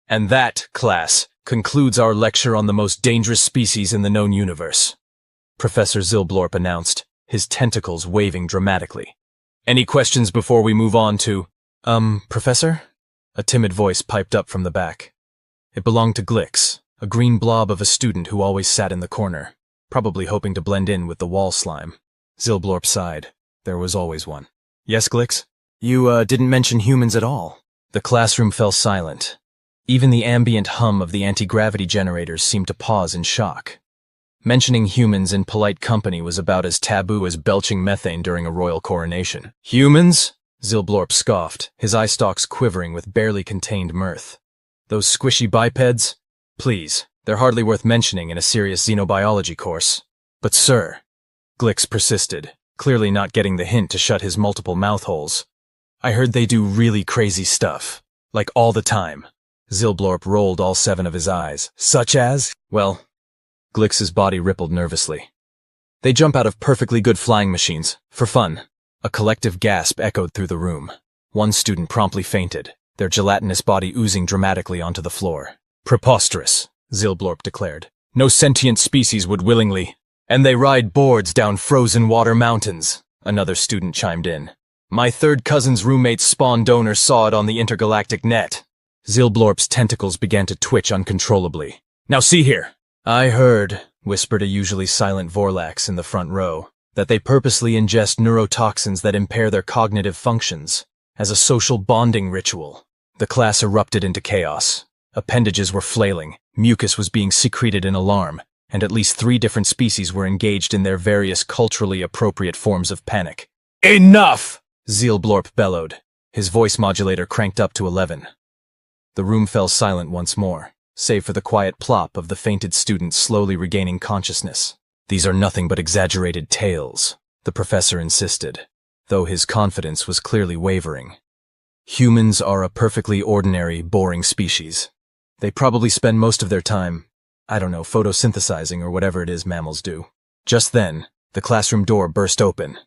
And that, class, concludes our lecture on the most dangerous species in the known universe, Professor Zilblorp announced, his tentacles waving dramatically. Any questions before we move on to, Professor? A timid voice piped up from the back. It belonged to Glix, a green blob of a student who always sat in the corner, probably hoping to blend in with the wall slime. Zilblorp sighed. There was always one. Yes, Glix? You, didn't mention humans at all. The classroom fell silent. Even the ambient hum of the anti-gravity generators seemed to pause in shock. Mentioning humans in polite company was about as taboo as belching methane during a royal coronation. Humans? Zilblorp scoffed, his eye stalks quivering with barely contained mirth. Those squishy bipeds? Please, they're hardly worth mentioning in a serious xenobiology course. But sir, Glix persisted, clearly not getting the hint to shut his multiple mouth holes. I heard they do really crazy stuff. Like all the time. Zilblorp rolled all 7 of his eyes. Such as? Well, Glix's body rippled nervously. They jump out of perfectly good flying machines, for fun. A collective gasp echoed through the room. One student promptly fainted, their gelatinous body oozing dramatically onto the floor. Preposterous, Zilblorp declared. No sentient species would willingly. And they ride boards down frozen water mountains, another student chimed in. My third cousin's roommate's spawn donor saw it on the intergalactic net. Zilblorp's tentacles began to twitch uncontrollably. Now see here. I heard, whispered a usually silent Vorlax in the front row, that they purposely ingest neurotoxins that impair their cognitive functions, as a social bonding ritual. The class erupted into chaos. Appendages were flailing, mucus was being secreted in alarm, and at least 3 different species were engaged in their various culturally appropriate forms of panic. Enough! Zilblorp bellowed, his voice modulator cranked up to 11. The room fell silent once more, save for the quiet plop of the fainted student slowly regaining consciousness. These are nothing but exaggerated tales, the professor insisted, though his confidence was clearly wavering. Humans are a perfectly ordinary, boring species. They probably spend most of their time, photosynthesizing or whatever it is mammals do. Just then, the classroom door burst open.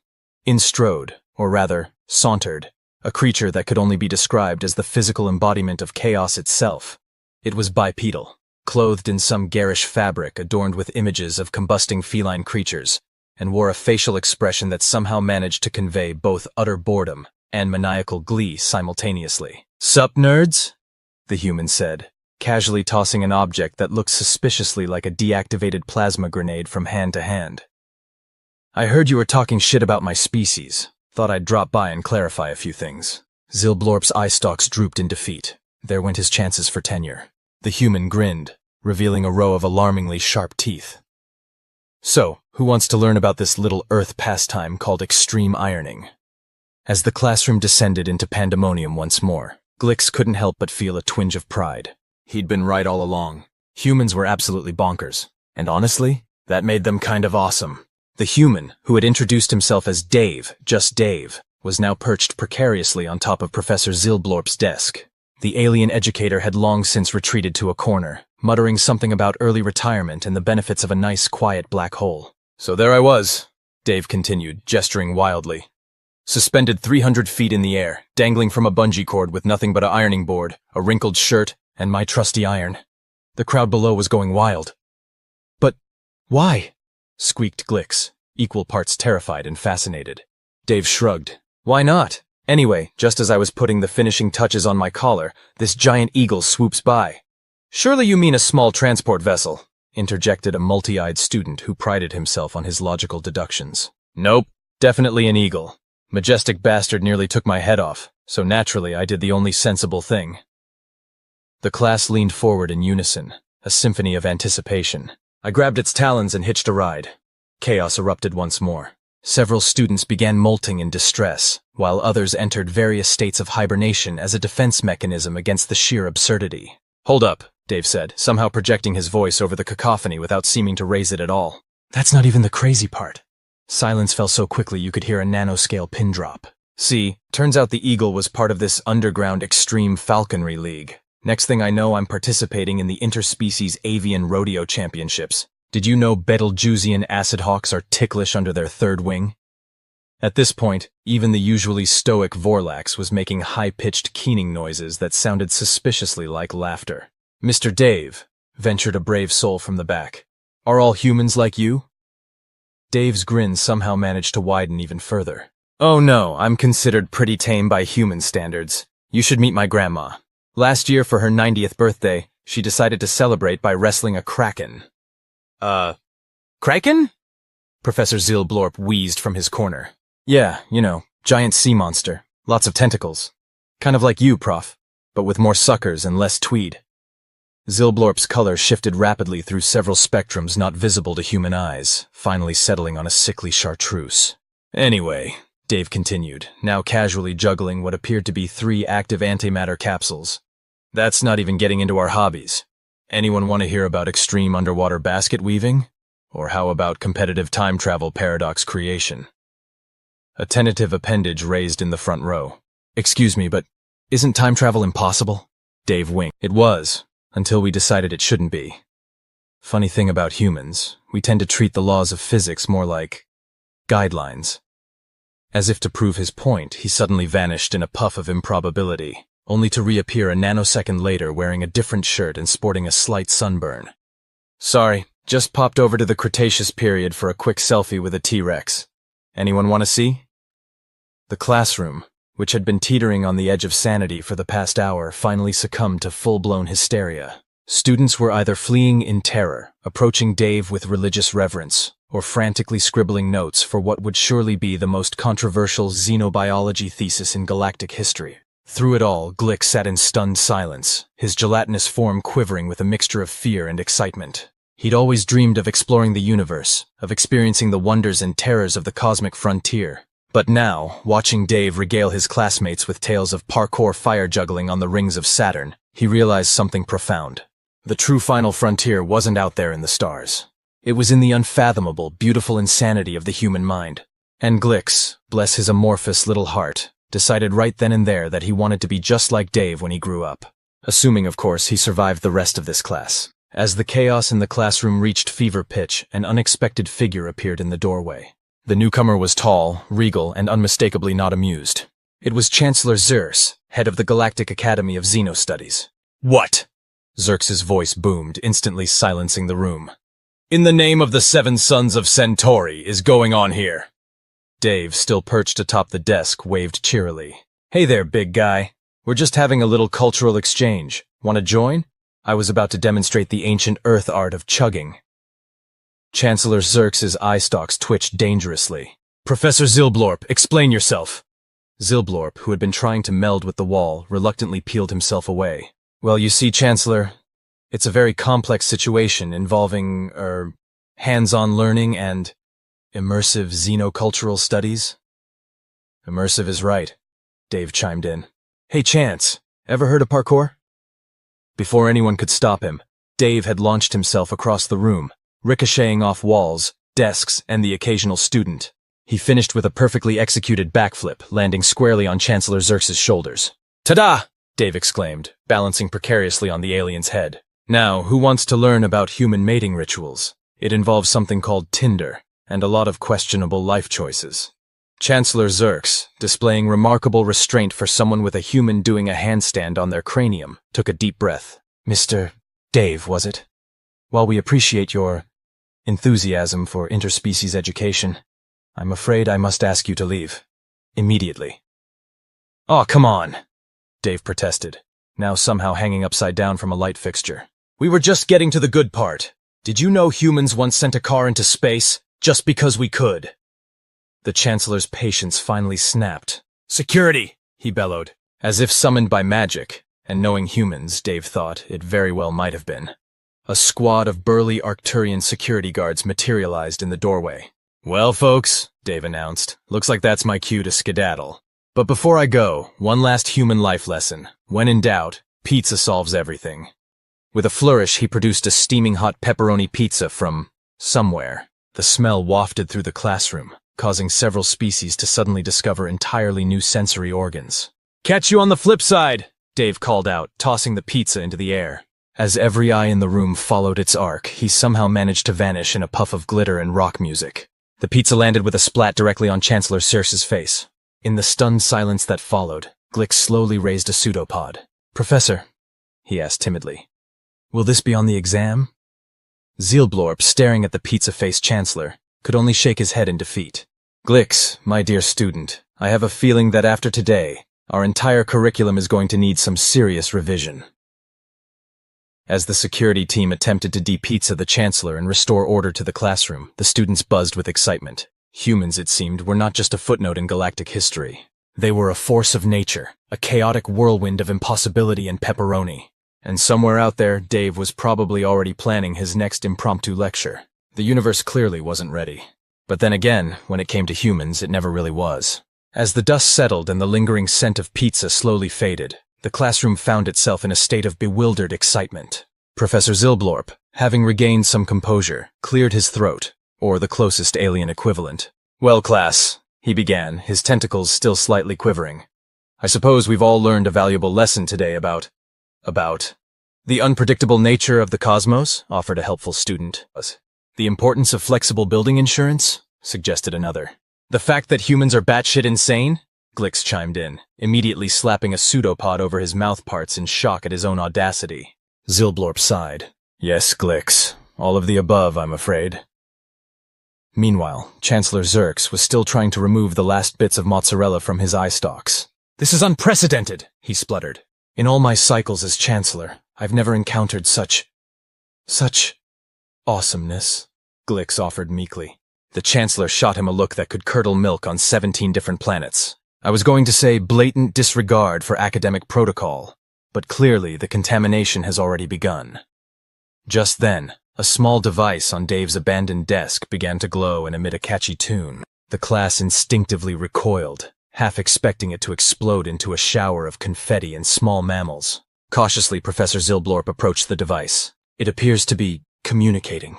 In strode, or rather, sauntered, a creature that could only be described as the physical embodiment of chaos itself. It was bipedal, clothed in some garish fabric adorned with images of combusting feline creatures, and wore a facial expression that somehow managed to convey both utter boredom and maniacal glee simultaneously. Sup, nerds? The human said, casually tossing an object that looked suspiciously like a deactivated plasma grenade from hand to hand. I heard you were talking shit about my species. Thought I'd drop by and clarify a few things. Zilblorp's eye stalks drooped in defeat. There went his chances for tenure. The human grinned, revealing a row of alarmingly sharp teeth. So, who wants to learn about this little Earth pastime called extreme ironing? As the classroom descended into pandemonium once more, Glix couldn't help but feel a twinge of pride. He'd been right all along. Humans were absolutely bonkers. And honestly, that made them kind of awesome. The human, who had introduced himself as Dave, just Dave, was now perched precariously on top of Professor Zilblorp's desk. The alien educator had long since retreated to a corner, muttering something about early retirement and the benefits of a nice, quiet black hole. So there I was, Dave continued, gesturing wildly. Suspended 300 feet in the air, dangling from a bungee cord with nothing but an ironing board, a wrinkled shirt, and my trusty iron. The crowd below was going wild. But why? Squeaked Glix, equal parts terrified and fascinated. Dave shrugged. Why not? Anyway, just as I was putting the finishing touches on my collar, this giant eagle swoops by. Surely you mean a small transport vessel, interjected a multi-eyed student who prided himself on his logical deductions. Nope, definitely an eagle. Majestic bastard nearly took my head off, so naturally I did the only sensible thing. The class leaned forward in unison, a symphony of anticipation. I grabbed its talons and hitched a ride. Chaos erupted once more. Several students began molting in distress, while others entered various states of hibernation as a defense mechanism against the sheer absurdity. Hold up, Dave said, somehow projecting his voice over the cacophony without seeming to raise it at all. That's not even the crazy part. Silence fell so quickly you could hear a nanoscale pin drop. See, turns out the eagle was part of this underground extreme falconry league. Next thing I know, I'm participating in the Interspecies Avian Rodeo Championships. Did you know Betelgeusian acid hawks are ticklish under their third wing? At this point, even the usually stoic Vorlax was making high-pitched keening noises that sounded suspiciously like laughter. "Mr. Dave," ventured a brave soul from the back. "Are all humans like you?" Dave's grin somehow managed to widen even further. "Oh no, I'm considered pretty tame by human standards. You should meet my grandma. Last year for her 90th birthday, she decided to celebrate by wrestling a kraken." Kraken? Professor Zilblorp wheezed from his corner. "Yeah, giant sea monster. Lots of tentacles. Kind of like you, Prof, but with more suckers and less tweed." Zilblorp's color shifted rapidly through several spectrums not visible to human eyes, finally settling on a sickly chartreuse. "Anyway," Dave continued, now casually juggling what appeared to be 3 active antimatter capsules. "That's not even getting into our hobbies. Anyone want to hear about extreme underwater basket weaving? Or how about competitive time travel paradox creation?" A tentative appendage raised in the front row. "Excuse me, but isn't time travel impossible?" Dave winked. "It was, until we decided it shouldn't be. Funny thing about humans, we tend to treat the laws of physics more like guidelines." As if to prove his point, he suddenly vanished in a puff of improbability, only to reappear a nanosecond later wearing a different shirt and sporting a slight sunburn. "Sorry, just popped over to the Cretaceous period for a quick selfie with a T-Rex. Anyone want to see?" The classroom, which had been teetering on the edge of sanity for the past hour, finally succumbed to full-blown hysteria. Students were either fleeing in terror, approaching Dave with religious reverence, or frantically scribbling notes for what would surely be the most controversial xenobiology thesis in galactic history. Through it all, Glick sat in stunned silence, his gelatinous form quivering with a mixture of fear and excitement. He'd always dreamed of exploring the universe, of experiencing the wonders and terrors of the cosmic frontier. But now, watching Dave regale his classmates with tales of parkour fire juggling on the rings of Saturn, he realized something profound. The true final frontier wasn't out there in the stars. It was in the unfathomable, beautiful insanity of the human mind. And Glix, bless his amorphous little heart, decided right then and there that he wanted to be just like Dave when he grew up. Assuming, of course, he survived the rest of this class. As the chaos in the classroom reached fever pitch, an unexpected figure appeared in the doorway. The newcomer was tall, regal, and unmistakably not amused. It was Chancellor Zers, head of the Galactic Academy of Xenostudies. "What?" Zerx's voice boomed, instantly silencing the room. "In the name of the 7 sons of Centauri is going on here?" Dave, still perched atop the desk, waved cheerily. "Hey there, big guy. We're just having a little cultural exchange. Want to join? I was about to demonstrate the ancient Earth art of chugging." Chancellor Zerx's eye stalks twitched dangerously. "Professor Zilblorp, explain yourself." Zilblorp, who had been trying to meld with the wall, reluctantly peeled himself away. "Well, you see, Chancellor, it's a very complex situation involving, hands-on learning and immersive xenocultural studies." "Immersive is right," Dave chimed in. "Hey, Chance, ever heard of parkour?" Before anyone could stop him, Dave had launched himself across the room, ricocheting off walls, desks, and the occasional student. He finished with a perfectly executed backflip, landing squarely on Chancellor Zerx's shoulders. "Ta-da!" Dave exclaimed, balancing precariously on the alien's head. "Now, who wants to learn about human mating rituals? It involves something called Tinder, and a lot of questionable life choices." Chancellor Zerx, displaying remarkable restraint for someone with a human doing a handstand on their cranium, took a deep breath. "Mr. Dave, was it? While we appreciate your enthusiasm for interspecies education, I'm afraid I must ask you to leave. Immediately." "Aw, come on," Dave protested, now somehow hanging upside down from a light fixture. "We were just getting to the good part. Did you know humans once sent a car into space, just because we could?" The Chancellor's patience finally snapped. "Security!" he bellowed. As if summoned by magic, and knowing humans, Dave thought, it very well might have been. A squad of burly Arcturian security guards materialized in the doorway. "Well, folks," Dave announced, "looks like that's my cue to skedaddle. But before I go, one last human life lesson. When in doubt, pizza solves everything." With a flourish, he produced a steaming hot pepperoni pizza from somewhere. The smell wafted through the classroom, causing several species to suddenly discover entirely new sensory organs. "Catch you on the flip side," Dave called out, tossing the pizza into the air. As every eye in the room followed its arc, he somehow managed to vanish in a puff of glitter and rock music. The pizza landed with a splat directly on Chancellor Circe's face. In the stunned silence that followed, Glick slowly raised a pseudopod. "Professor," he asked timidly, "will this be on the exam?" Zealblorp, staring at the pizza-faced Chancellor, could only shake his head in defeat. "Glix, my dear student, I have a feeling that after today, our entire curriculum is going to need some serious revision." As the security team attempted to de-pizza the Chancellor and restore order to the classroom, the students buzzed with excitement. Humans, it seemed, were not just a footnote in galactic history. They were a force of nature, a chaotic whirlwind of impossibility and pepperoni. And somewhere out there, Dave was probably already planning his next impromptu lecture. The universe clearly wasn't ready. But then again, when it came to humans, it never really was. As the dust settled and the lingering scent of pizza slowly faded, the classroom found itself in a state of bewildered excitement. Professor Zealblorp, having regained some composure, cleared his throat, or the closest alien equivalent. "Well, class," he began, his tentacles still slightly quivering. "I suppose we've all learned a valuable lesson today about the unpredictable nature of the cosmos," offered a helpful student. "The importance of flexible building insurance," suggested another. "The fact that humans are batshit insane," Glix chimed in, immediately slapping a pseudopod over his mouthparts in shock at his own audacity. Zealblorp sighed. "Yes, Glix. All of the above, I'm afraid." Meanwhile, Chancellor Zerx was still trying to remove the last bits of mozzarella from his eye stalks. "This is unprecedented," he spluttered. "In all my cycles as Chancellor, I've never encountered such awesomeness," Glix offered meekly. The Chancellor shot him a look that could curdle milk on 17 different planets. I was going to say blatant disregard for academic protocol, but clearly the contamination has already begun. Just then, a small device on Dave's abandoned desk began to glow and emit a catchy tune. The class instinctively recoiled, half expecting it to explode into a shower of confetti and small mammals. Cautiously, Professor Zealblorp approached the device. "It appears to be communicating."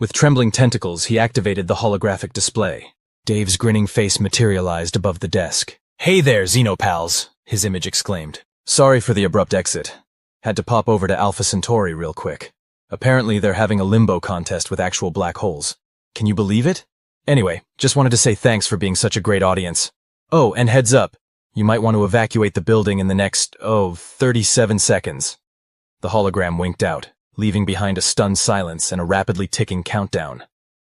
With trembling tentacles, he activated the holographic display. Dave's grinning face materialized above the desk. "Hey there, Xenopals," his image exclaimed. "Sorry for the abrupt exit. Had to pop over to Alpha Centauri real quick. Apparently they're having a limbo contest with actual black holes. Can you believe it? Anyway, just wanted to say thanks for being such a great audience. Oh, and heads up, you might want to evacuate the building in the next, 37 seconds. The hologram winked out, leaving behind a stunned silence and a rapidly ticking countdown.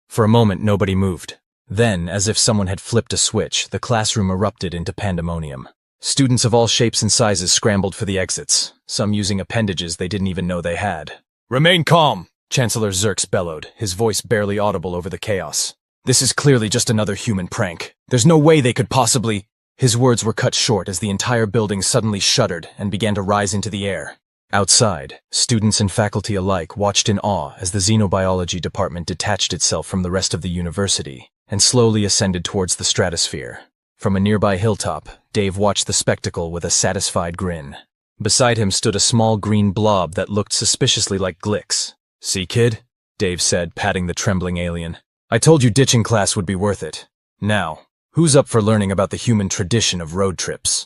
For a moment, nobody moved. Then, as if someone had flipped a switch, the classroom erupted into pandemonium. Students of all shapes and sizes scrambled for the exits, some using appendages they didn't even know they had. "Remain calm," Chancellor Zerx bellowed, his voice barely audible over the chaos. "This is clearly just another human prank. There's no way they could possibly—" His words were cut short as the entire building suddenly shuddered and began to rise into the air. Outside, students and faculty alike watched in awe as the xenobiology department detached itself from the rest of the university and slowly ascended towards the stratosphere. From a nearby hilltop, Dave watched the spectacle with a satisfied grin. Beside him stood a small green blob that looked suspiciously like Glix. "See, kid?" Dave said, patting the trembling alien. "I told you ditching class would be worth it. Now, who's up for learning about the human tradition of road trips?"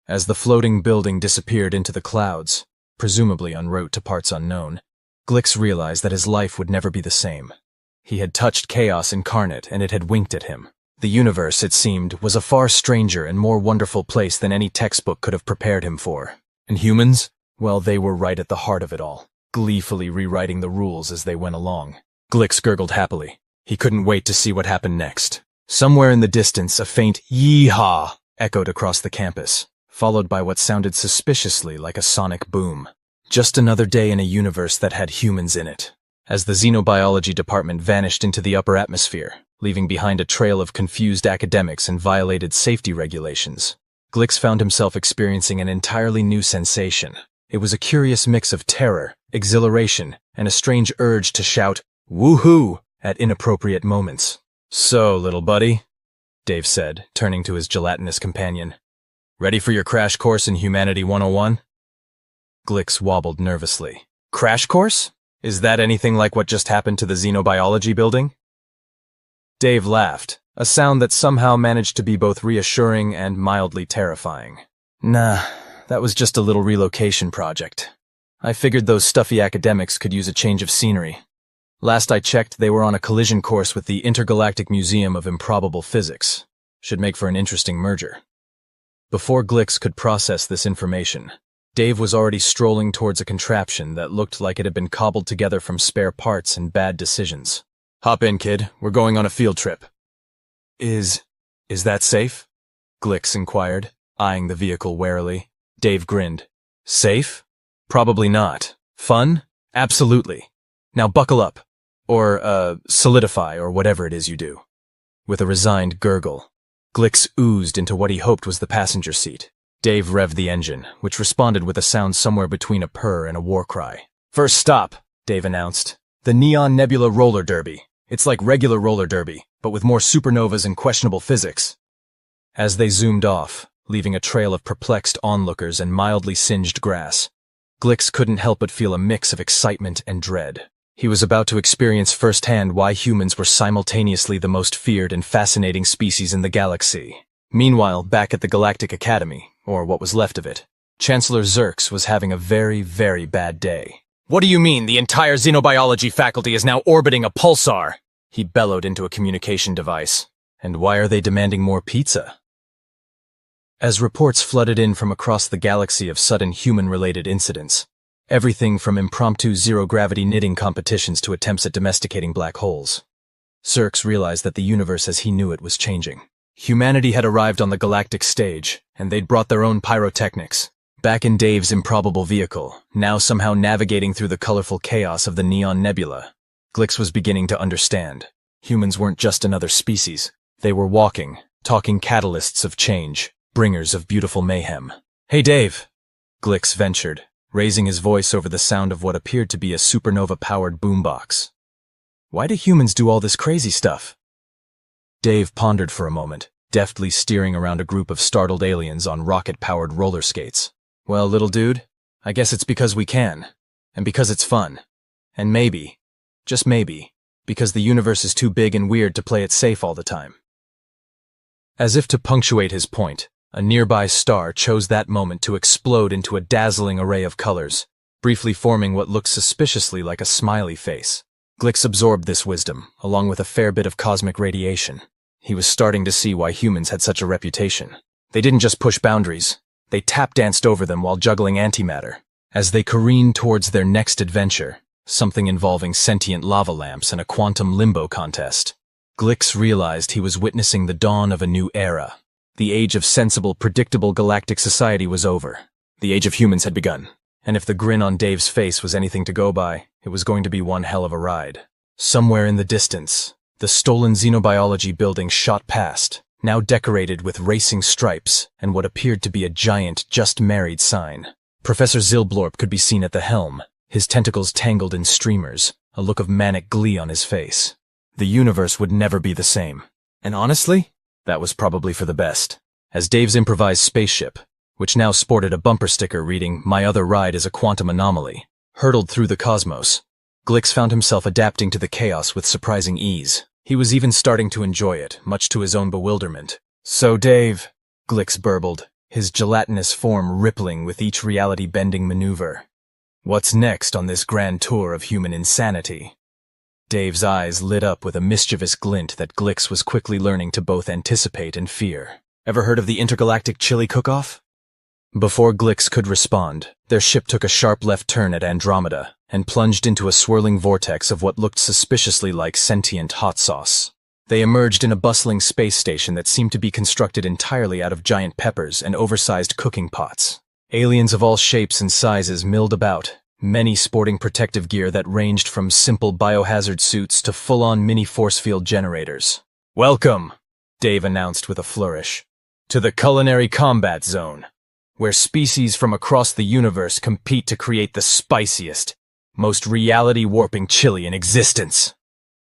As the floating building disappeared into the clouds, presumably en route to parts unknown, Glix realized that his life would never be the same. He had touched chaos incarnate, and it had winked at him. The universe, it seemed, was a far stranger and more wonderful place than any textbook could have prepared him for. And humans? Well, they were right at the heart of it all, gleefully rewriting the rules as they went along. Glix gurgled happily. He couldn't wait to see what happened next. Somewhere in the distance, a faint yee-haw echoed across the campus, followed by what sounded suspiciously like a sonic boom. Just another day in a universe that had humans in it. As the xenobiology department vanished into the upper atmosphere, leaving behind a trail of confused academics and violated safety regulations, Glix found himself experiencing an entirely new sensation. It was a curious mix of terror, exhilaration, and a strange urge to shout, "Woohoo!" at inappropriate moments. "So, little buddy," Dave said, turning to his gelatinous companion. "Ready for your crash course in Humanity 101? Glix wobbled nervously. "Crash course? Is that anything like what just happened to the xenobiology building?" Dave laughed, a sound that somehow managed to be both reassuring and mildly terrifying. "Nah, that was just a little relocation project. I figured those stuffy academics could use a change of scenery. Last I checked, they were on a collision course with the Intergalactic Museum of Improbable Physics. Should make for an interesting merger. Before Glix could process this information, Dave was already strolling towards a contraption that looked like it had been cobbled together from spare parts and bad decisions. Hop in, kid. We're going on a field trip. Is that safe? Glix inquired, eyeing the vehicle warily. Dave grinned. Safe? Probably not. Fun? Absolutely. Now buckle up. Or, solidify, or whatever it is you do. With a resigned gurgle, Glix oozed into what he hoped was the passenger seat. Dave revved the engine, which responded with a sound somewhere between a purr and a war cry. First stop, Dave announced. The Neon Nebula Roller Derby. It's like regular roller derby, but with more supernovas and questionable physics. As they zoomed off, leaving a trail of perplexed onlookers and mildly singed grass, Glix couldn't help but feel a mix of excitement and dread. He was about to experience firsthand why humans were simultaneously the most feared and fascinating species in the galaxy. Meanwhile, back at the Galactic Academy, or what was left of it, Chancellor Xerx was having a very, very bad day. What do you mean the entire xenobiology faculty is now orbiting a pulsar? He bellowed into a communication device. And why are they demanding more pizza? As reports flooded in from across the galaxy of sudden human-related incidents, everything from impromptu zero-gravity knitting competitions to attempts at domesticating black holes, Xerx realized that the universe as he knew it was changing. Humanity had arrived on the galactic stage, and they'd brought their own pyrotechnics. Back in Dave's improbable vehicle, now somehow navigating through the colorful chaos of the Neon Nebula, Glix was beginning to understand. Humans weren't just another species. They were walking, talking catalysts of change, bringers of beautiful mayhem. Hey Dave, Glix ventured, raising his voice over the sound of what appeared to be a supernova-powered boombox. Why do humans do all this crazy stuff? Dave pondered for a moment, deftly steering around a group of startled aliens on rocket-powered roller skates. Well, little dude, I guess it's because we can, and because it's fun. And maybe, just maybe, because the universe is too big and weird to play it safe all the time. As if to punctuate his point, a nearby star chose that moment to explode into a dazzling array of colors, briefly forming what looked suspiciously like a smiley face. Glix absorbed this wisdom, along with a fair bit of cosmic radiation. He was starting to see why humans had such a reputation. They didn't just push boundaries, they tap-danced over them while juggling antimatter. As they careened towards their next adventure, something involving sentient lava lamps and a quantum limbo contest, Glix realized he was witnessing the dawn of a new era. The age of sensible, predictable galactic society was over. The age of humans had begun. And if the grin on Dave's face was anything to go by, it was going to be one hell of a ride. Somewhere in the distance, the stolen xenobiology building shot past, now decorated with racing stripes and what appeared to be a giant just married sign. Professor Zilblorp could be seen at the helm, his tentacles tangled in streamers, a look of manic glee on his face. The universe would never be the same. And honestly, that was probably for the best. As Dave's improvised spaceship, which now sported a bumper sticker reading, "My other ride is a quantum anomaly," hurtled through the cosmos, Glix found himself adapting to the chaos with surprising ease. He was even starting to enjoy it, much to his own bewilderment. "So Dave," Glix burbled, his gelatinous form rippling with each reality-bending maneuver. "What's next on this grand tour of human insanity?" Dave's eyes lit up with a mischievous glint that Glix was quickly learning to both anticipate and fear. Ever heard of the intergalactic chili cook-off? Before Glix could respond, their ship took a sharp left turn at Andromeda and plunged into a swirling vortex of what looked suspiciously like sentient hot sauce. They emerged in a bustling space station that seemed to be constructed entirely out of giant peppers and oversized cooking pots. Aliens of all shapes and sizes milled about, many sporting protective gear that ranged from simple biohazard suits to full-on mini force field generators. "Welcome," Dave announced with a flourish, "to the Culinary Combat Zone, where species from across the universe compete to create the spiciest, most reality-warping chili in existence."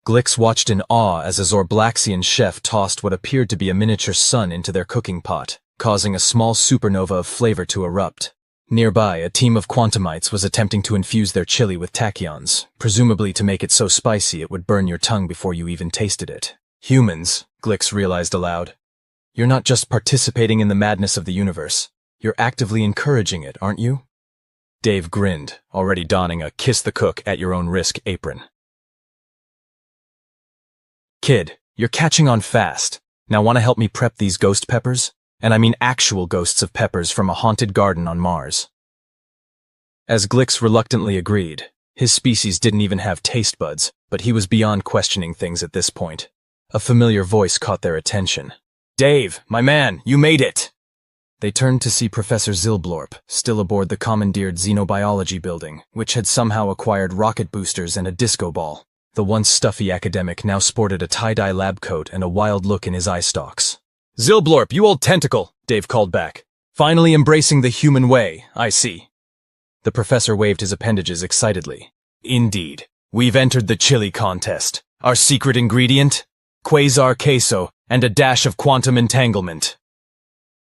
Glix watched in awe as a Zorblaxian chef tossed what appeared to be a miniature sun into their cooking pot, causing a small supernova of flavor to erupt. Nearby, a team of quantumites was attempting to infuse their chili with tachyons, presumably to make it so spicy it would burn your tongue before you even tasted it. "Humans," Glix realized aloud, "you're not just participating in the madness of the universe, you're actively encouraging it, aren't you?" Dave grinned, already donning a kiss-the-cook-at-your-own-risk apron. Kid, you're catching on fast. Now wanna help me prep these ghost peppers? And I mean actual ghosts of peppers from a haunted garden on Mars. As Glix reluctantly agreed, his species didn't even have taste buds, but he was beyond questioning things at this point. A familiar voice caught their attention. Dave, my man, you made it! They turned to see Professor Zilblorp, still aboard the commandeered xenobiology building, which had somehow acquired rocket boosters and a disco ball. The once stuffy academic now sported a tie-dye lab coat and a wild look in his eye stalks. Zilblorp, you old tentacle, Dave called back. Finally embracing the human way, I see. The professor waved his appendages excitedly. Indeed. We've entered the chili contest. Our secret ingredient? Quasar queso and a dash of quantum entanglement.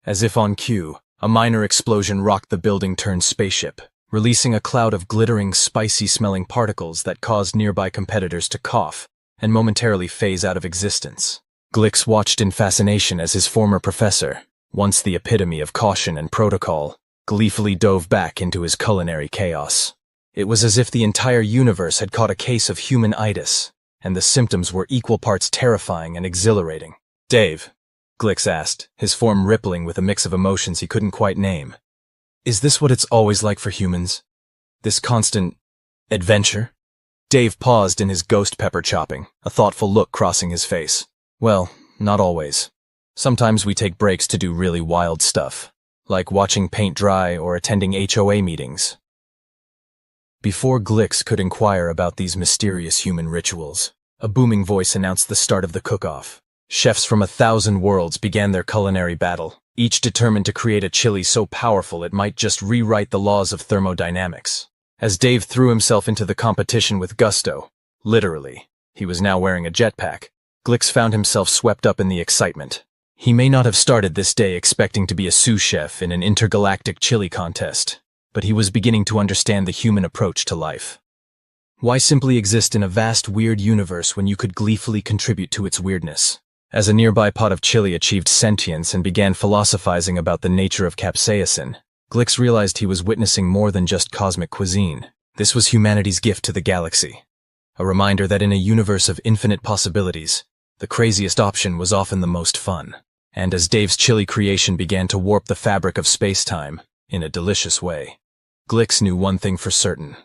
As if on cue, a minor explosion rocked the building-turned-spaceship, releasing a cloud of glittering, spicy-smelling particles that caused nearby competitors to cough and momentarily phase out of existence. Glix watched in fascination as his former professor, once the epitome of caution and protocol, gleefully dove back into his culinary chaos. It was as if the entire universe had caught a case of human-itis, and the symptoms were equal parts terrifying and exhilarating. Dave, Glix asked, his form rippling with a mix of emotions he couldn't quite name. Is this what it's always like for humans? This constant adventure? Dave paused in his ghost pepper chopping, a thoughtful look crossing his face. Well, not always. Sometimes we take breaks to do really wild stuff, like watching paint dry or attending HOA meetings. Before Glix could inquire about these mysterious human rituals, a booming voice announced the start of the cook-off. Chefs from 1,000 worlds began their culinary battle, each determined to create a chili so powerful it might just rewrite the laws of thermodynamics. As Dave threw himself into the competition with gusto, literally, he was now wearing a jetpack, Glix found himself swept up in the excitement. He may not have started this day expecting to be a sous chef in an intergalactic chili contest, but he was beginning to understand the human approach to life. Why simply exist in a vast, weird universe when you could gleefully contribute to its weirdness? As a nearby pot of chili achieved sentience and began philosophizing about the nature of capsaicin, Glix realized he was witnessing more than just cosmic cuisine. This was humanity's gift to the galaxy. A reminder that in a universe of infinite possibilities, the craziest option was often the most fun. And as Dave's chili creation began to warp the fabric of space-time, in a delicious way, Glix knew one thing for certain.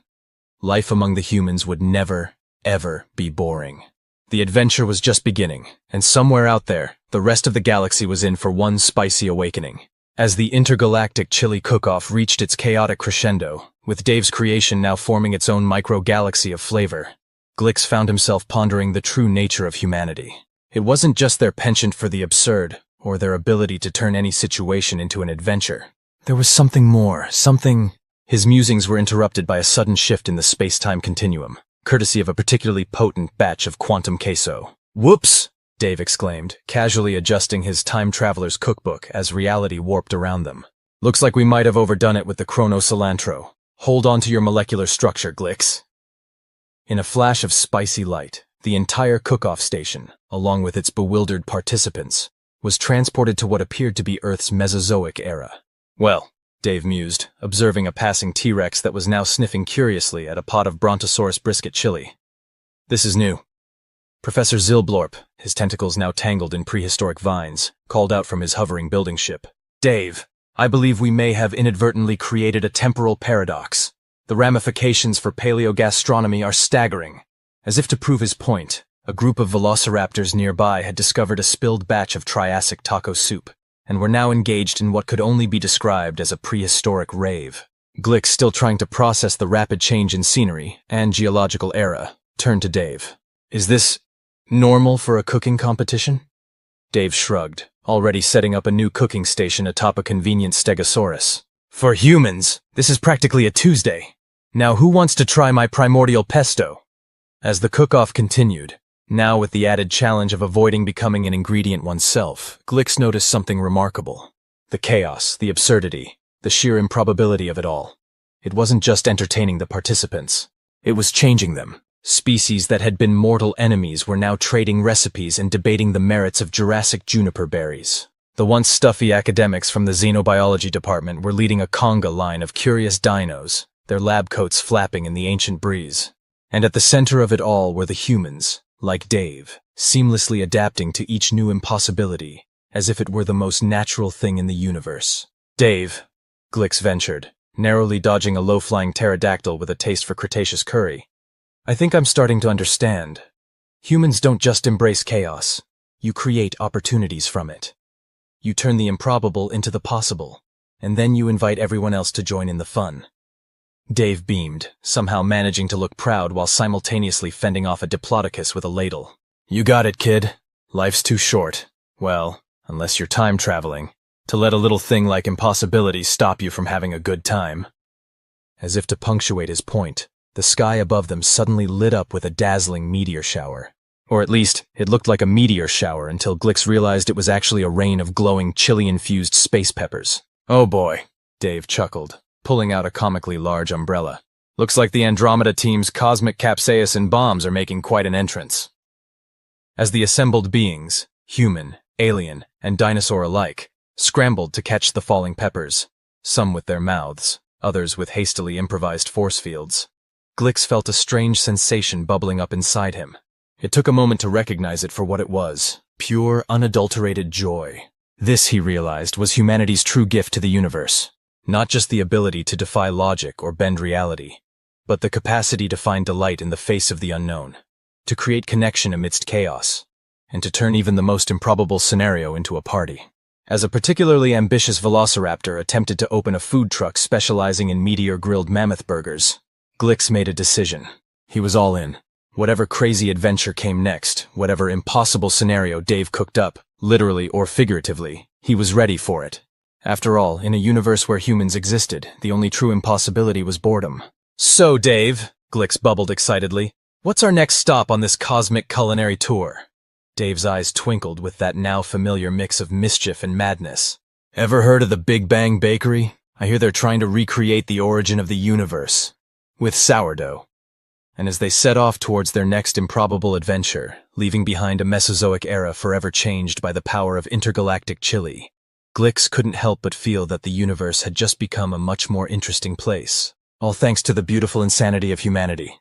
Life among the humans would never, ever be boring. The adventure was just beginning, and somewhere out there, the rest of the galaxy was in for one spicy awakening. As the intergalactic chili cook-off reached its chaotic crescendo, with Dave's creation now forming its own micro-galaxy of flavor, Glix found himself pondering the true nature of humanity. It wasn't just their penchant for the absurd, or their ability to turn any situation into an adventure. There was something more, something... His musings were interrupted by a sudden shift in the space-time continuum, courtesy of a particularly potent batch of quantum queso. Whoops! Dave exclaimed, casually adjusting his time traveler's cookbook as reality warped around them. Looks like we might have overdone it with the chrono-cilantro. Hold on to your molecular structure, Glix. In a flash of spicy light, the entire cook-off station, along with its bewildered participants, was transported to what appeared to be Earth's Mesozoic era. Well, Dave mused, observing a passing T-Rex that was now sniffing curiously at a pot of Brontosaurus brisket chili. This is new. Professor Zilblorp, his tentacles now tangled in prehistoric vines, called out from his hovering building ship. Dave, I believe we may have inadvertently created a temporal paradox. The ramifications for paleogastronomy are staggering. As if to prove his point, a group of velociraptors nearby had discovered a spilled batch of Triassic taco soup, and were now engaged in what could only be described as a prehistoric rave. Glix, still trying to process the rapid change in scenery and geological era, turned to Dave. Is this normal for a cooking competition? Dave shrugged, already setting up a new cooking station atop a convenient stegosaurus. For humans, this is practically a Tuesday. Now who wants to try my primordial pesto? As the cook-off continued, now with the added challenge of avoiding becoming an ingredient oneself, Glix noticed something remarkable. The chaos, the absurdity, the sheer improbability of it all. It wasn't just entertaining the participants. It was changing them. Species that had been mortal enemies were now trading recipes and debating the merits of Jurassic juniper berries. The once stuffy academics from the xenobiology department were leading a conga line of curious dinos, their lab coats flapping in the ancient breeze. And at the center of it all were the humans, like Dave, seamlessly adapting to each new impossibility, as if it were the most natural thing in the universe. Dave, Glix ventured, narrowly dodging a low-flying pterodactyl with a taste for Cretaceous curry. I think I'm starting to understand. Humans don't just embrace chaos. You create opportunities from it. You turn the improbable into the possible, and then you invite everyone else to join in the fun. Dave beamed, somehow managing to look proud while simultaneously fending off a diplodocus with a ladle. You got it, kid. Life's too short. Well, unless you're time traveling, to let a little thing like impossibilities stop you from having a good time. As if to punctuate his point, the sky above them suddenly lit up with a dazzling meteor shower. Or at least, it looked like a meteor shower until Glix realized it was actually a rain of glowing, chili-infused space peppers. Oh boy, Dave chuckled, pulling out a comically large umbrella. Looks like the Andromeda team's cosmic capsaicin bombs are making quite an entrance. As the assembled beings, human, alien, and dinosaur alike, scrambled to catch the falling peppers, some with their mouths, others with hastily improvised force fields, Glix felt a strange sensation bubbling up inside him. It took a moment to recognize it for what it was, pure, unadulterated joy. This, he realized, was humanity's true gift to the universe. Not just the ability to defy logic or bend reality, but the capacity to find delight in the face of the unknown, to create connection amidst chaos, and to turn even the most improbable scenario into a party. As a particularly ambitious velociraptor attempted to open a food truck specializing in meteor-grilled mammoth burgers, Glix made a decision. He was all in. Whatever crazy adventure came next, whatever impossible scenario Dave cooked up, literally or figuratively, he was ready for it. After all, in a universe where humans existed, the only true impossibility was boredom. So, Dave, Glix bubbled excitedly, what's our next stop on this cosmic culinary tour? Dave's eyes twinkled with that now familiar mix of mischief and madness. Ever heard of the Big Bang Bakery? I hear they're trying to recreate the origin of the universe. With sourdough. And as they set off towards their next improbable adventure, leaving behind a Mesozoic era forever changed by the power of intergalactic chili, Glix couldn't help but feel that the universe had just become a much more interesting place, all thanks to the beautiful insanity of humanity.